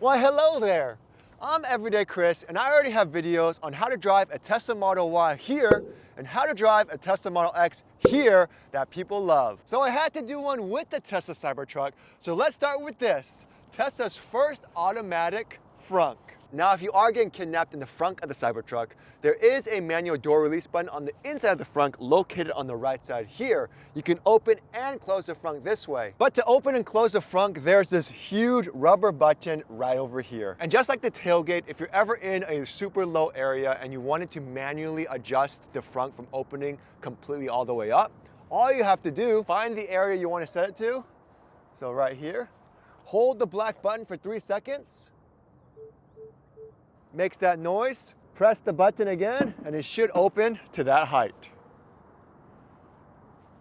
Why, hello there. I'm Everydaychris, and I already have videos on how to drive a Tesla Model Y here and how to drive a Tesla Model X here that people love. So I had to do one with the Tesla Cybertruck. So let's start with this, Tesla's first automatic Frunk. Now, if you are getting kidnapped in the frunk of the Cybertruck, there is a manual door release button on the inside of the frunk located on the right side here. You can open and close the frunk this way. But to open and close the frunk, there's this huge rubber button right over here. And just like the tailgate, if you're ever in a super low area and you wanted to manually adjust the frunk from opening completely all the way up, all you have to do, find the area you want to set it to. So right here, hold the black button for 3 seconds. Makes that noise, press the button again, and it should open to that height.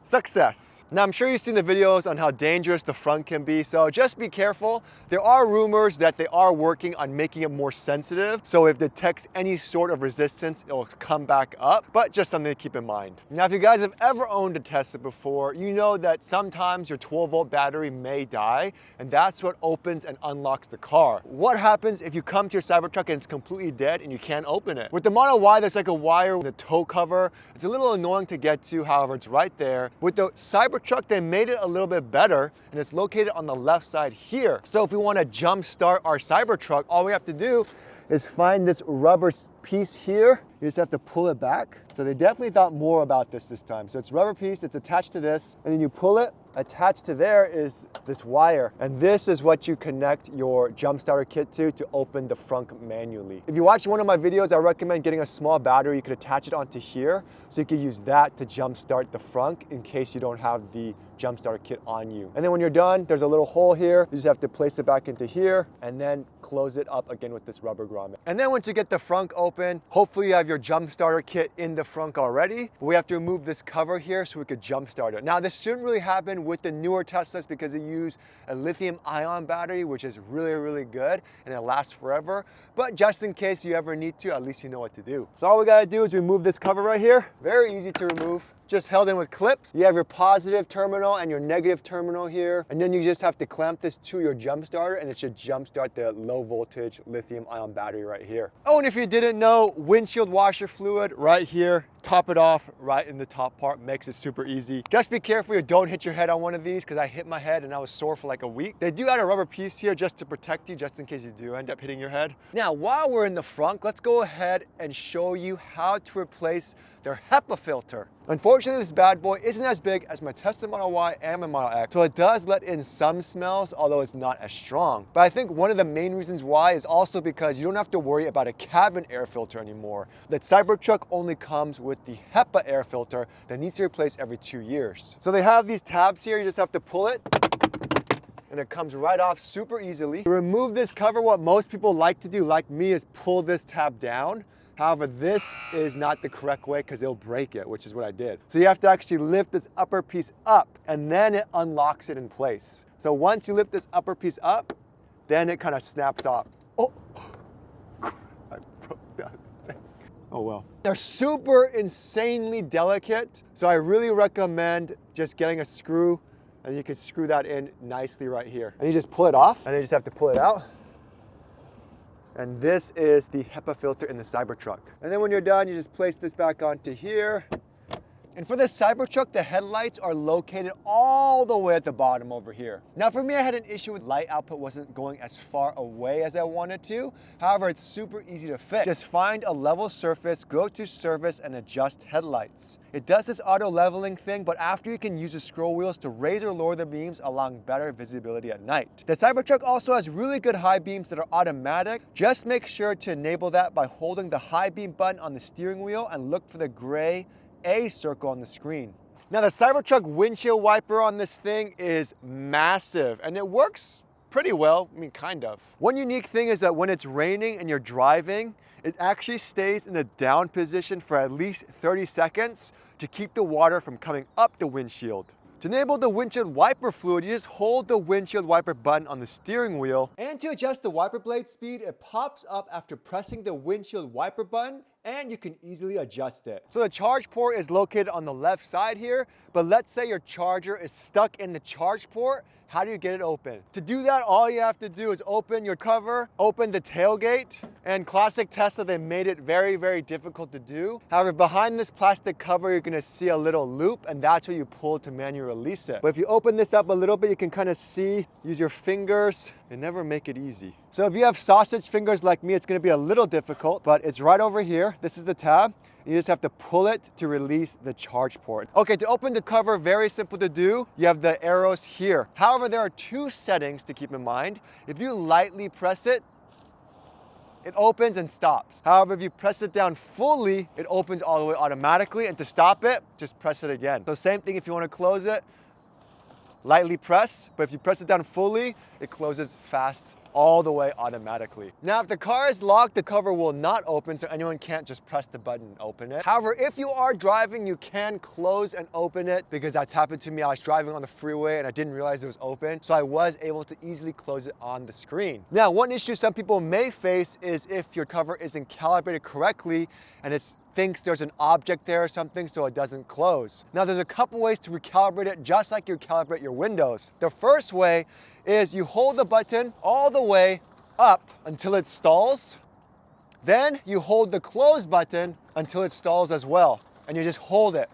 Success. Now, I'm sure you've seen the videos on how dangerous the frunk can be, so just be careful. There are rumors that they are working on making it more sensitive, so if it detects any sort of resistance, it'll come back up, but just something to keep in mind. Now, if you guys have ever owned a Tesla before, you know that sometimes your 12-volt battery may die, and that's what opens and unlocks the car. What happens if you come to your Cybertruck and it's completely dead and you can't open it? With the Model Y, there's like a wire with a tow cover. It's a little annoying to get to, however, it's right there. With the Cybertruck, they made it a little bit better, and it's located on the left side here. So if we want to jump start our Cybertruck, all we have to do is find this rubber piece here. You just have to pull it back. So they definitely thought more about this time. So it's rubber piece, it's attached to this, and then you pull it. Attached to there is this wire, and this is what you connect your jump starter kit to open the frunk manually. If you watch one of my videos, I recommend getting a small battery. You could attach it onto here, so you could use that to jump start the frunk in case you don't have the jump starter kit on you. And then when you're done, there's a little hole here. You just have to place it back into here and then close it up again with this rubber grommet. And then once you get the frunk open, hopefully you have your jump starter kit in the frunk already. But we have to remove this cover here so we could jump start it. Now, this shouldn't really happen with the newer Teslas because they use a lithium-ion battery, which is really, really good and it lasts forever. But just in case you ever need to, at least you know what to do. So all we gotta do is remove this cover right here. Very easy to remove. Just held in with clips. You have your positive terminal and your negative terminal here. And then you just have to clamp this to your jump starter and it should jump start the low voltage lithium ion battery right here. Oh, and if you didn't know, windshield washer fluid right here. Top it off right in the top part, makes it super easy. Just be careful you don't hit your head on one of these because I hit my head and I was sore for like a week. They do add a rubber piece here just to protect you, just in case you do end up hitting your head. Now, while we're in the frunk, let's go ahead and show you how to replace their Hepa filter. Unfortunately, this bad boy isn't as big as my Tesla Model Y and my Model X, so it does let in some smells, although it's not as strong. But I think one of the main reasons why is also because you don't have to worry about a cabin air filter anymore. The Cybertruck only comes with the Hepa air filter that needs to be replaced every 2 years. So they have these tabs here, you just have to pull it, and it comes right off super easily. To remove this cover, what most people like to do, like me, is pull this tab down. However, this is not the correct way because it'll break it, which is what I did. So you have to actually lift this upper piece up and then it unlocks it in place. So once you lift this upper piece up, then it kind of snaps off. Oh, I broke that thing. Oh well. They're super insanely delicate, so I really recommend just getting a screw and you can screw that in nicely right here. And you just pull it off and then you just have to pull it out. And this is the Hepa filter in the Cybertruck. And then when you're done, you just place this back onto here. And for the Cybertruck, the headlights are located all the way at the bottom over here. Now for me, I had an issue with light output wasn't going as far away as I wanted to. However, it's super easy to fix. Just find a level surface, go to service and adjust headlights. It does this auto leveling thing, but after you can use the scroll wheels to raise or lower the beams, allowing better visibility at night. The Cybertruck also has really good high beams that are automatic. Just make sure to enable that by holding the high beam button on the steering wheel and look for the gray A circle on the screen. Now the Cybertruck windshield wiper on this thing is massive and it works pretty well, I mean kind of. One unique thing is that when it's raining and you're driving, it actually stays in the down position for at least 30 seconds to keep the water from coming up the windshield. To enable the windshield wiper fluid, you just hold the windshield wiper button on the steering wheel. And to adjust the wiper blade speed, it pops up after pressing the windshield wiper button and you can easily adjust it. So the charge port is located on the left side here, but let's say your charger is stuck in the charge port. How do you get it open? To do that, all you have to do is open your cover, open the tailgate, and classic Tesla, they made it very, very difficult to do. However, behind this plastic cover, you're gonna see a little loop, and that's what you pull to manually release it. But if you open this up a little bit, you can kind of see, use your fingers. They never make it easy. So if you have sausage fingers like me, it's gonna be a little difficult, but it's right over here. This is the tab. You just have to pull it to release the charge port. Okay, to open the cover, very simple to do. You have the arrows here. However, there are two settings to keep in mind. If you lightly press it, it opens and stops. However, if you press it down fully, it opens all the way automatically. And to stop it, just press it again. So same thing if you want to close it, lightly press. But if you press it down fully, it closes fast all the way automatically. Now, if the car is locked, the cover will not open, so anyone can't just press the button and open it. However, if you are driving, you can close and open it, because that's happened to me. I was driving on the freeway and I didn't realize it was open, so I was able to easily close it on the screen. Now, one issue some people may face is if your cover isn't calibrated correctly and it thinks there's an object there or something, so it doesn't close. Now, there's a couple ways to recalibrate it, just like you calibrate your windows. The first way is you hold the button all the way up until it stalls. Then you hold the close button until it stalls as well, and you just hold it.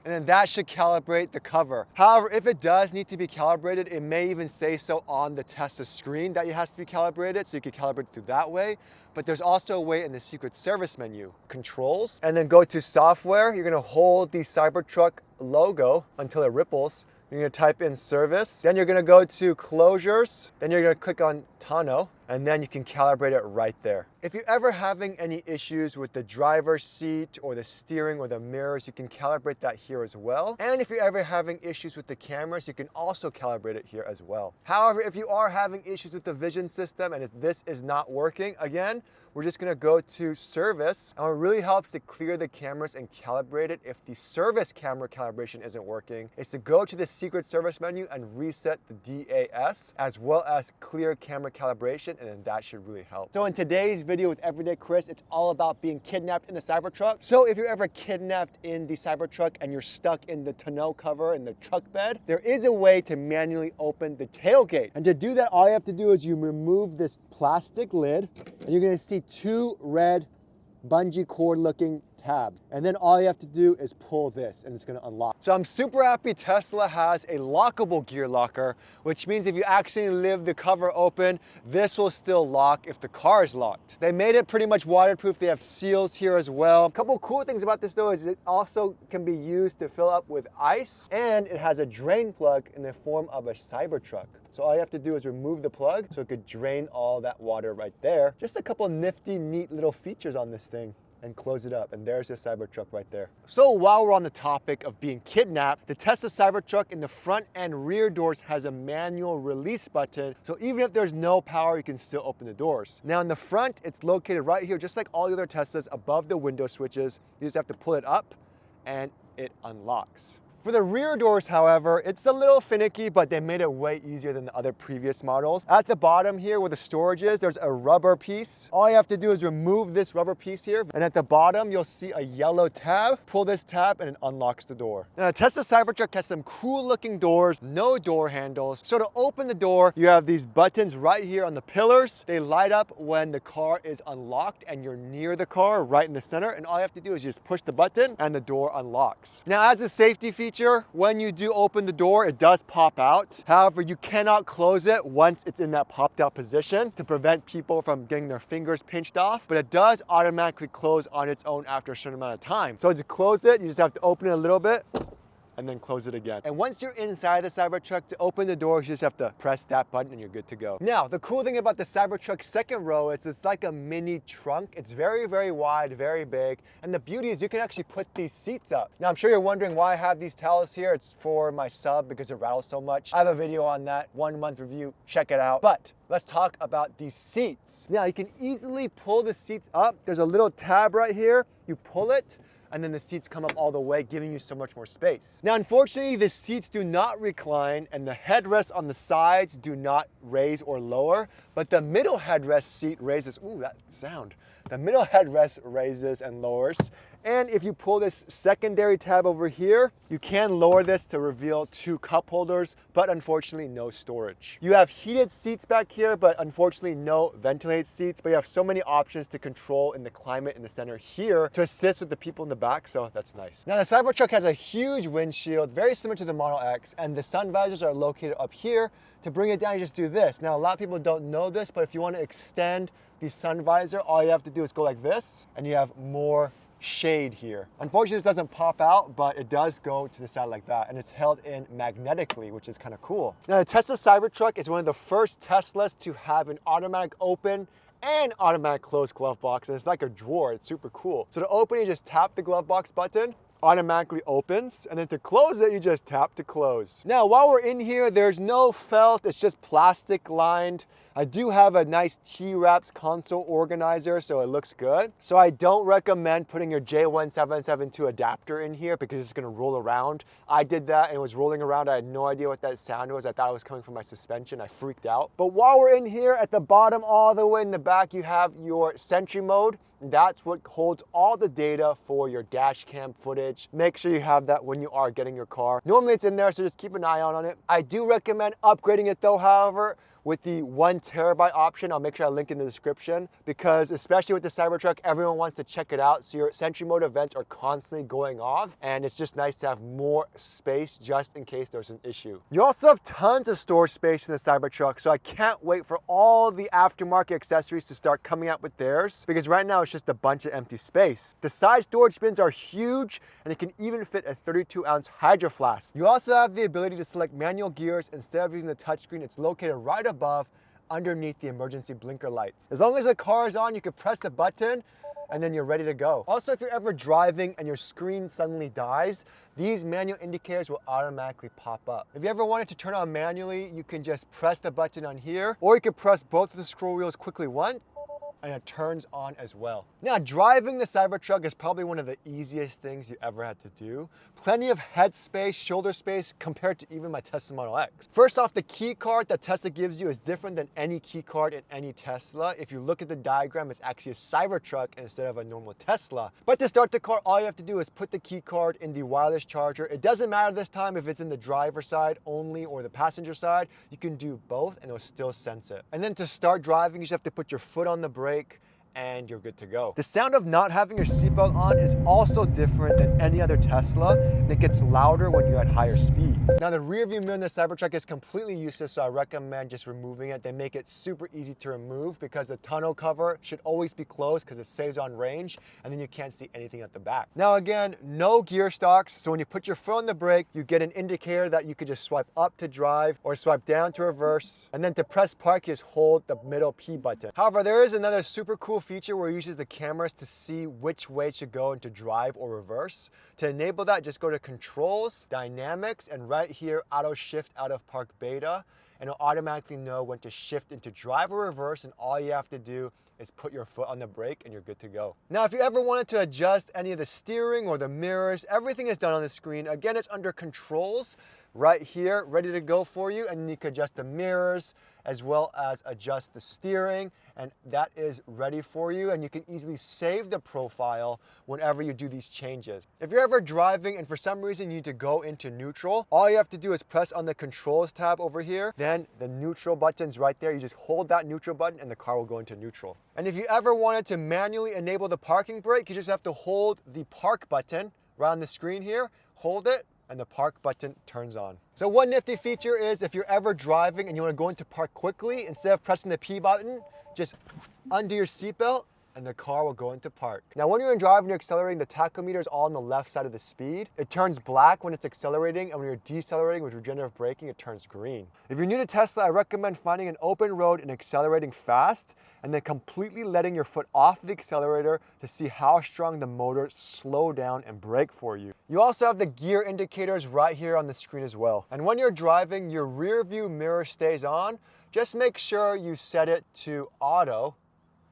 And then that should calibrate the cover. However, if it does need to be calibrated, it may even say so on the Tesla screen that it has to be calibrated, so you can calibrate through that way. But there's also a way in the secret service menu, controls, and then go to software. You're gonna hold the Cybertruck logo until it ripples. You're gonna type in service, then you're gonna go to closures, then you're gonna click on Tonneau, and then you can calibrate it right there. If you're ever having any issues with the driver's seat or the steering or the mirrors, you can calibrate that here as well. And if you're ever having issues with the cameras, you can also calibrate it here as well. However, if you are having issues with the vision system and if this is not working, again, we're just gonna go to service, and it really helps to clear the cameras and calibrate it if the service camera calibration isn't working, is to go to the secret service menu and reset the DAS, as well as clear camera calibration, and then that should really help. So in today's video with Everydaychris, it's all about being kidnapped in the Cybertruck. So if you're ever kidnapped in the Cybertruck and you're stuck in the tonneau cover in the truck bed, there is a way to manually open the tailgate. And to do that, all you have to do is you remove this plastic lid, and you're gonna see two red bungee cord looking tabs. And then all you have to do is pull this and it's gonna unlock. So I'm super happy Tesla has a lockable gear locker, which means if you accidentally leave the cover open, this will still lock if the car is locked. They made it pretty much waterproof. They have seals here as well. A couple cool things about this though is it also can be used to fill up with ice, and it has a drain plug in the form of a Cybertruck. So all you have to do is remove the plug so it could drain all that water right there. Just a couple nifty, neat little features on this thing. And close it up, and there's the Cybertruck right there. So while we're on the topic of being kidnapped, the Tesla Cybertruck in the front and rear doors has a manual release button, so even if there's no power, you can still open the doors. Now in the front, it's located right here, just like all the other Teslas, above the window switches. You just have to pull it up, and it unlocks. For the rear doors, however, it's a little finicky, but they made it way easier than the other previous models. At the bottom here where the storage is, there's a rubber piece. All you have to do is remove this rubber piece here, and at the bottom, you'll see a yellow tab. Pull this tab and it unlocks the door. Now, the Tesla Cybertruck has some cool looking doors, no door handles. So to open the door, you have these buttons right here on the pillars. They light up when the car is unlocked and you're near the car, right in the center, and all you have to do is just push the button and the door unlocks. Now, as a safety feature, when you do open the door, it does pop out. However, you cannot close it once it's in that popped out position to prevent people from getting their fingers pinched off, but it does automatically close on its own after a certain amount of time. So to close it, you just have to open it a little bit and then close it again. And once you're inside the Cybertruck, to open the doors, you just have to press that button and you're good to go. Now, the cool thing about the Cybertruck's second row is it's like a mini trunk. It's very, very wide, very big. And the beauty is you can actually put these seats up. Now, I'm sure you're wondering why I have these towels here. It's for my sub because it rattles so much. I have a video on that, 1 month review, check it out. But let's talk about these seats. Now, you can easily pull the seats up. There's a little tab right here. You pull it, and then the seats come up all the way, giving you so much more space. Now, unfortunately, the seats do not recline, and the headrests on the sides do not raise or lower, but the middle headrest seat raises, ooh, that sound. The middle headrest raises and lowers. And if you pull this secondary tab over here, you can lower this to reveal 2 cup holders, but unfortunately no storage. You have heated seats back here, but unfortunately no ventilated seats, but you have so many options to control in the climate in the center here to assist with the people in the back, so that's nice. Now the Cybertruck has a huge windshield, very similar to the Model X, and the sun visors are located up here. To bring it down, you just do this. Now a lot of people don't know this, but if you want to extend the sun visor, all you have to do is go like this, and you have more shade here. Unfortunately, this doesn't pop out, but it does go to the side like that, and it's held in magnetically, which is kind of cool. Now, the Tesla Cybertruck is one of the first Teslas to have an automatic open and automatic close glove box, and it's like a drawer. It's super cool. So to open, you just tap the glove box button, automatically opens, and then to close it, you just tap to close. Now, while we're in here, there's no felt, it's just plastic lined. I do have a nice T-Wraps console organizer, so it looks good. So I don't recommend putting your J1772 adapter in here because it's gonna roll around. I did that and it was rolling around. I had no idea what that sound was. I thought it was coming from my suspension. I freaked out. But while we're in here, at the bottom, all the way in the back, you have your Sentry Mode. That's what holds all the data for your dash cam footage. Make sure you have that when you are getting your car. Normally it's in there, so just keep an eye out on it. I do recommend upgrading it though, however, with the 1 terabyte option. I'll make sure I link in the description, because especially with the Cybertruck, everyone wants to check it out. So your Sentry Mode events are constantly going off, and it's just nice to have more space just in case there's an issue. You also have tons of storage space in the Cybertruck, so I can't wait for all the aftermarket accessories to start coming out with theirs, because right now it's just a bunch of empty space. The side storage bins are huge, and it can even fit a 32-ounce Hydro Flask. You also have the ability to select manual gears instead of using the touchscreen. It's located right above, underneath the emergency blinker lights. As long as the car is on, you can press the button and then you're ready to go. Also, if you're ever driving and your screen suddenly dies, these manual indicators will automatically pop up. If you ever wanted to turn on manually, you can just press the button on here, or you can press both of the scroll wheels quickly once, and it turns on as well. Now, driving the Cybertruck is probably one of the easiest things you ever had to do. Plenty of head space, shoulder space compared to even my Tesla Model X. First off, the key card that Tesla gives you is different than any key card in any Tesla. If you look at the diagram, it's actually a Cybertruck instead of a normal Tesla. But to start the car, all you have to do is put the key card in the wireless charger. It doesn't matter this time if it's in the driver's side only or the passenger side. You can do both and it'll still sense it. And then to start driving, you just have to put your foot on the brake and you're good to go. The sound of not having your seatbelt on is also different than any other Tesla, and it gets louder when you're at higher speeds. Now, the rear view mirror in the Cybertruck is completely useless, so I recommend just removing it. They make it super easy to remove because the tonneau cover should always be closed because it saves on range, and then you can't see anything at the back. Now again, no gear stalks, so when you put your foot on the brake, you get an indicator that you could just swipe up to drive or swipe down to reverse, and then to press park, you just hold the middle P button. However, there is another super cool feature where it uses the cameras to see which way it should go into drive or reverse. To enable that, just go to Controls, Dynamics, and right here, Auto Shift out of Park Beta, and it'll automatically know when to shift into drive or reverse, and all you have to do is put your foot on the brake and you're good to go. Now, if you ever wanted to adjust any of the steering or the mirrors, everything is done on the screen. Again, it's under Controls right here, ready to go for you, and you can adjust the mirrors as well as adjust the steering, and that is ready for you, and you can easily save the profile whenever you do these changes. If you're ever driving and for some reason you need to go into neutral, all you have to do is press on the Controls tab over here, then the neutral button's right there. You just hold that neutral button and the car will go into neutral. And if you ever wanted to manually enable the parking brake, you just have to hold the park button right on the screen here, hold it, and the park button turns on. So one nifty feature is if you're ever driving and you want to go into park quickly, instead of pressing the P button, just undo your seatbelt and the car will go into park. Now, when you're in drive and you're accelerating, the tachometer is all on the left side of the speed. It turns black when it's accelerating, and when you're decelerating with regenerative braking, it turns green. If you're new to Tesla, I recommend finding an open road and accelerating fast, and then completely letting your foot off the accelerator to see how strong the motors slow down and brake for you. You also have the gear indicators right here on the screen as well. And when you're driving, your rear view mirror stays on. Just make sure you set it to auto.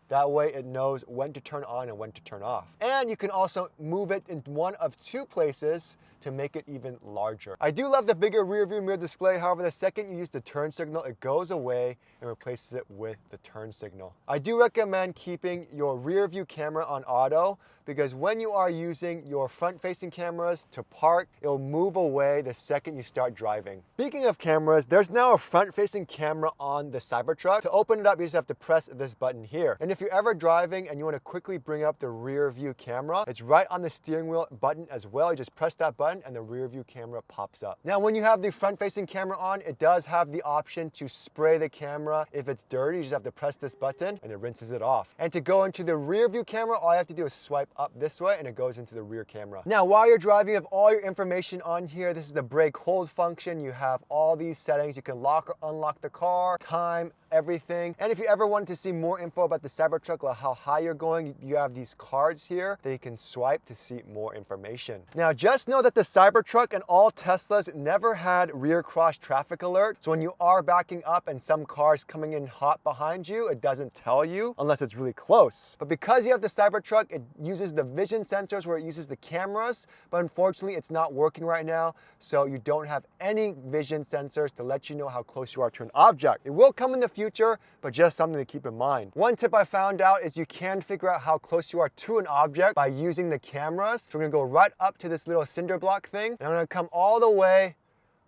That way it knows when to turn on and when to turn off. And you can also move it in one of two places to make it even larger. I do love the bigger rear view mirror display. However, the second you use the turn signal, it goes away and replaces it with the turn signal. I do recommend keeping your rear view camera on auto because when you are using your front-facing cameras to park, it'll move away the second you start driving. Speaking of cameras, there's now a front-facing camera on the Cybertruck. To open it up, you just have to press this button here. And if you're ever driving and you want to quickly bring up the rear view camera, it's right on the steering wheel button as well. You just press that button and the rear view camera pops up. Now, when you have the front-facing camera on, it does have the option to spray the camera. If it's dirty, you just have to press this button and it rinses it off. And to go into the rear view camera, all you have to do is swipe up this way and it goes into the rear camera. Now, while you're driving, you have all your information on here. This is the brake hold function. You have all these settings. You can lock or unlock the car, time, everything. And if you ever wanted to see more info about the Cybertruck, like how high you're going, you have these cards here that you can swipe to see more information. Now, just know that the Cybertruck and all Teslas never had rear cross traffic alert. So when you are backing up and some cars coming in hot behind you, it doesn't tell you unless it's really close. But because you have the Cybertruck, it uses the vision sensors where it uses the cameras, but unfortunately it's not working right now. So you don't have any vision sensors to let you know how close you are to an object. It will come in the future, but just something to keep in mind. One tip I found out is you can figure out how close you are to an object by using the cameras. So we're gonna go right up to this little cinder block thing, and I'm gonna come all the way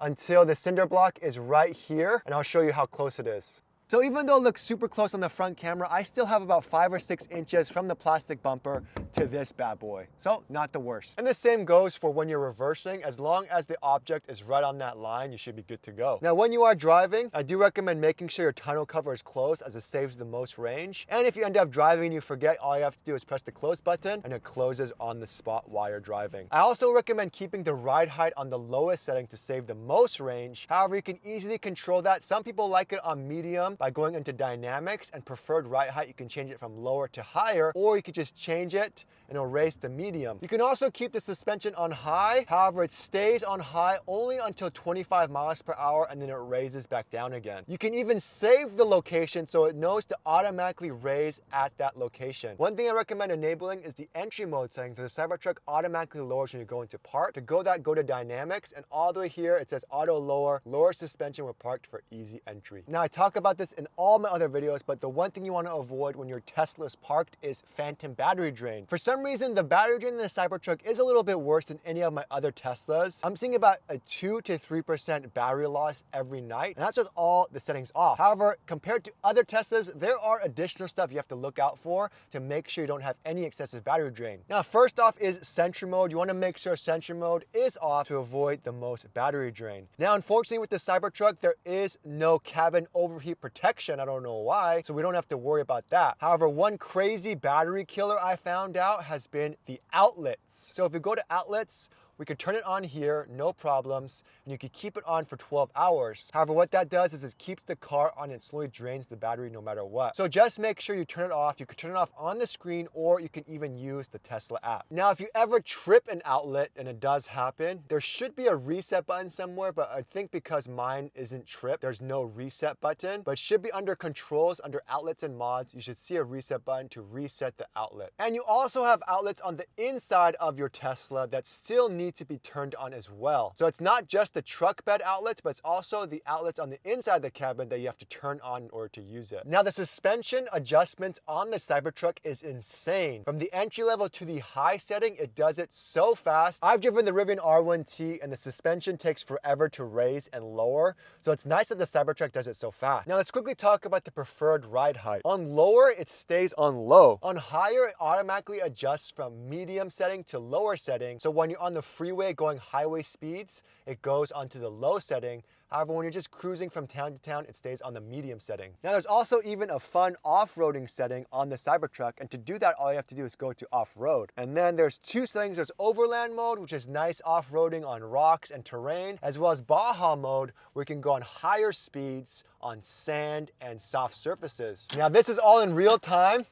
until the cinder block is right here, and I'll show you how close it is. So even though it looks super close on the front camera, I still have about 5 or 6 inches from the plastic bumper to this bad boy. So not the worst. And the same goes for when you're reversing. As long as the object is right on that line, you should be good to go. Now, when you are driving, I do recommend making sure your tonneau cover is closed as it saves the most range. And if you end up driving and you forget, all you have to do is press the close button and it closes on the spot while you're driving. I also recommend keeping the ride height on the lowest setting to save the most range. However, you can easily control that. Some people like it on medium by going into dynamics, and preferred ride height, you can change it from lower to higher, or you could just change it and it'll raise the medium. You can also keep the suspension on high. However, it stays on high only until 25 miles per hour and then it raises back down again. You can even save the location so it knows to automatically raise at that location. One thing I recommend enabling is the entry mode setting. The Cybertruck automatically lowers when you go into park. To go that, go to dynamics, and all the way here it says auto lower suspension when parked for easy entry. Now, I talk about this in all my other videos, but the one thing you want to avoid when your Tesla is parked is phantom battery drain. For some reason, the battery drain in the Cybertruck is a little bit worse than any of my other Teslas. I'm seeing about a 2 to 3% battery loss every night, and that's with all the settings off. However, compared to other Teslas, there are additional stuff you have to look out for to make sure you don't have any excessive battery drain. Now, first off is Sentry Mode. You want to make sure Sentry Mode is off to avoid the most battery drain. Now, unfortunately, with the Cybertruck, there is no cabin overheat protection. I don't know why, so we don't have to worry about that. However, one crazy battery killer I found out has been the outlets. So if you go to outlets, we could turn it on here, no problems, and you could keep it on for 12 hours. However, what that does is it keeps the car on and slowly drains the battery no matter what. So just make sure you turn it off. You can turn it off on the screen, or you can even use the Tesla app. Now, if you ever trip an outlet, and it does happen, there should be a reset button somewhere, but I think because mine isn't tripped, there's no reset button, but it should be under controls, under outlets and mods. You should see a reset button to reset the outlet. And you also have outlets on the inside of your Tesla that still need to be turned on as well. So it's not just the truck bed outlets, but it's also the outlets on the inside of the cabin that you have to turn on in order to use it. Now, the suspension adjustments on the Cybertruck is insane. From the entry level to the high setting, it does it so fast. I've driven the Rivian R1T and the suspension takes forever to raise and lower. So it's nice that the Cybertruck does it so fast. Now, let's quickly talk about the preferred ride height. On lower, it stays on low. On higher, it automatically adjusts from medium setting to lower setting. So when you're on the freeway going highway speeds, it goes onto the low setting. However, when you're just cruising from town to town, it stays on the medium setting. Now, there's also even a fun off-roading setting on the Cybertruck, and to do that, all you have to do is go to off-road. And then there's two settings. There's overland mode, which is nice off-roading on rocks and terrain, as well as Baja mode, where you can go on higher speeds on sand and soft surfaces. Now, this is all in real time,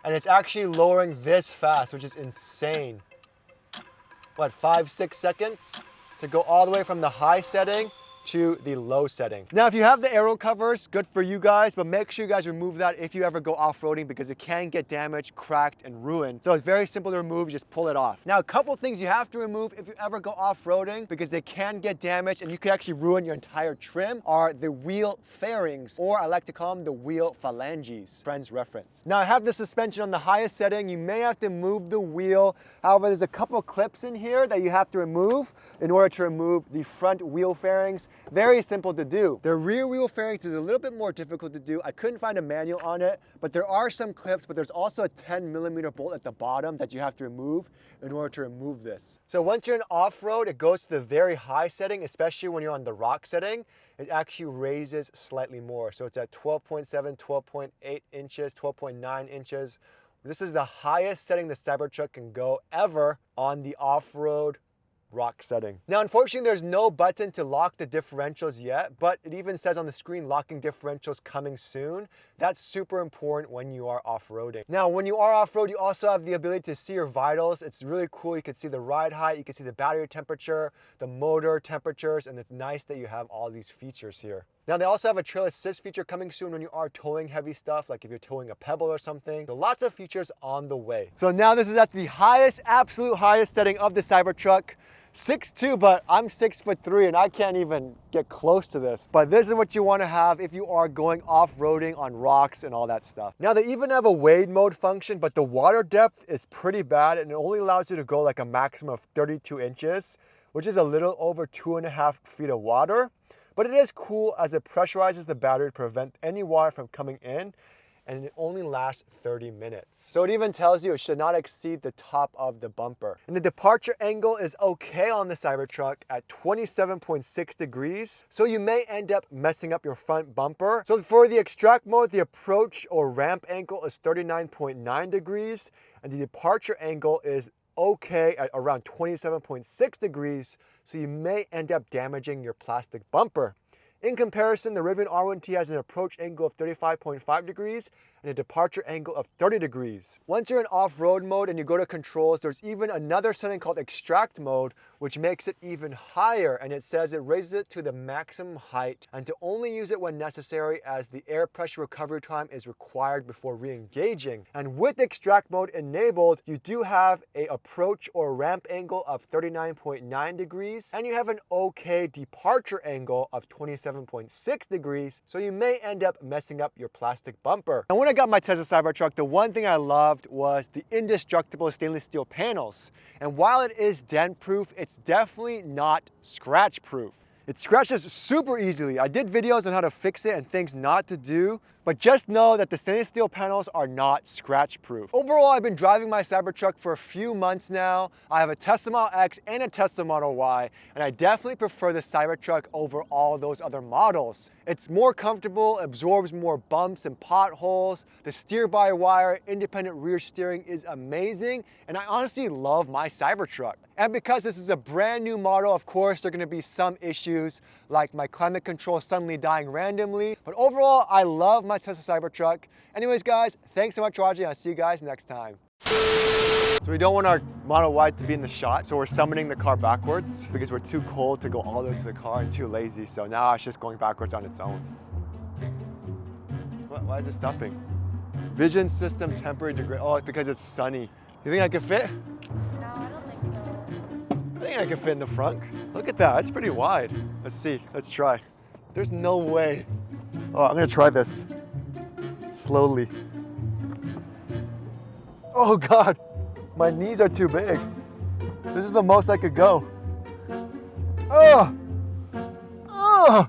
and it's actually lowering this fast, which is insane. What, 5-6 seconds to go all the way from the high setting to the low setting. Now, if you have the aero covers, good for you guys, but make sure you guys remove that if you ever go off-roading because it can get damaged, cracked, and ruined. So it's very simple to remove, you just pull it off. Now, a couple things you have to remove if you ever go off-roading because they can get damaged and you could actually ruin your entire trim are the wheel fairings, or I like to call them the wheel phalanges, friend's reference. Now, I have the suspension on the highest setting. You may have to move the wheel. However, there's a couple clips in here that you have to remove in order to remove the front wheel fairings. Very simple to do. The rear wheel fairings is a little bit more difficult to do. I couldn't find a manual on it, but there are some clips, but there's also a 10mm bolt at the bottom that you have to remove in order to remove this. So once you're in off-road, it goes to the very high setting, especially when you're on the rock setting. It actually raises slightly more. So it's at 12.7, 12.8 inches, 12.9 inches. This is the highest setting the Cybertruck can go ever on the off-road rock setting. Now, unfortunately, there's no button to lock the differentials yet, but it even says on the screen, locking differentials coming soon. That's super important when you are off-roading. Now, when you are off-road, you also have the ability to see your vitals. It's really cool. You can see the ride height, you can see the battery temperature, the motor temperatures, and it's nice that you have all these features here. Now, they also have a trail assist feature coming soon when you are towing heavy stuff, like if you're towing a pebble or something. So lots of features on the way. So now this is at the highest, absolute highest setting of the Cybertruck. 6'2", but I'm 6'3", and I can't even get close to this. But this is what you want to have if you are going off-roading on rocks and all that stuff. Now, they even have a wade mode function, but the water depth is pretty bad, and it only allows you to go like a maximum of 32 inches, which is a little over 2.5 feet of water. But it is cool as it pressurizes the battery to prevent any water from coming in, and it only lasts 30 minutes. So it even tells you it should not exceed the top of the bumper. And the departure angle is okay on the Cybertruck at 27.6 degrees. So you may end up messing up your front bumper. So for the extract mode, the approach or ramp angle is 39.9 degrees, and the departure angle is okay at around 27.6 degrees. So you may end up damaging your plastic bumper. In comparison, the Rivian R1T has an approach angle of 35.5 degrees and a departure angle of 30 degrees. Once you're in off-road mode and you go to controls, there's even another setting called extract mode, which makes it even higher, and it says it raises it to the maximum height and to only use it when necessary, as the air pressure recovery time is required before re-engaging. And with extract mode enabled, you do have a approach or ramp angle of 39.9 degrees, and you have an okay departure angle of 27.6 degrees, so you may end up messing up your plastic bumper. And when I got my Tesla Cybertruck, the one thing I loved was the indestructible stainless steel panels. And while it is dent-proof, it's definitely not scratch-proof. It scratches super easily. I did videos on how to fix it and things not to do, but just know that the stainless steel panels are not scratch proof. Overall, I've been driving my Cybertruck for a few months now. I have a Tesla Model X and a Tesla Model Y, and I definitely prefer the Cybertruck over all those other models. It's more comfortable, absorbs more bumps and potholes. The steer-by-wire independent rear steering is amazing, and I honestly love my Cybertruck. And because this is a brand new model, of course, there are gonna be some issues like my climate control suddenly dying randomly, but overall, I love my Tesla Cybertruck. Anyways, guys, thanks so much for watching. I'll see you guys next time. So we don't want our Model Y to be in the shot, so we're summoning the car backwards because we're too cold to go all the way to the car and too lazy. So now it's just going backwards on its own. Why is it stopping? Vision system temporary degrade. Oh, it's because it's sunny. You think I can fit? No, I don't think so. I think I can fit in the front. Look at that, it's pretty wide. Let's see, let's try. There's no way. Oh, I'm gonna try this. Slowly. Oh God, my knees are too big. This is the most I could go. Oh! Oh!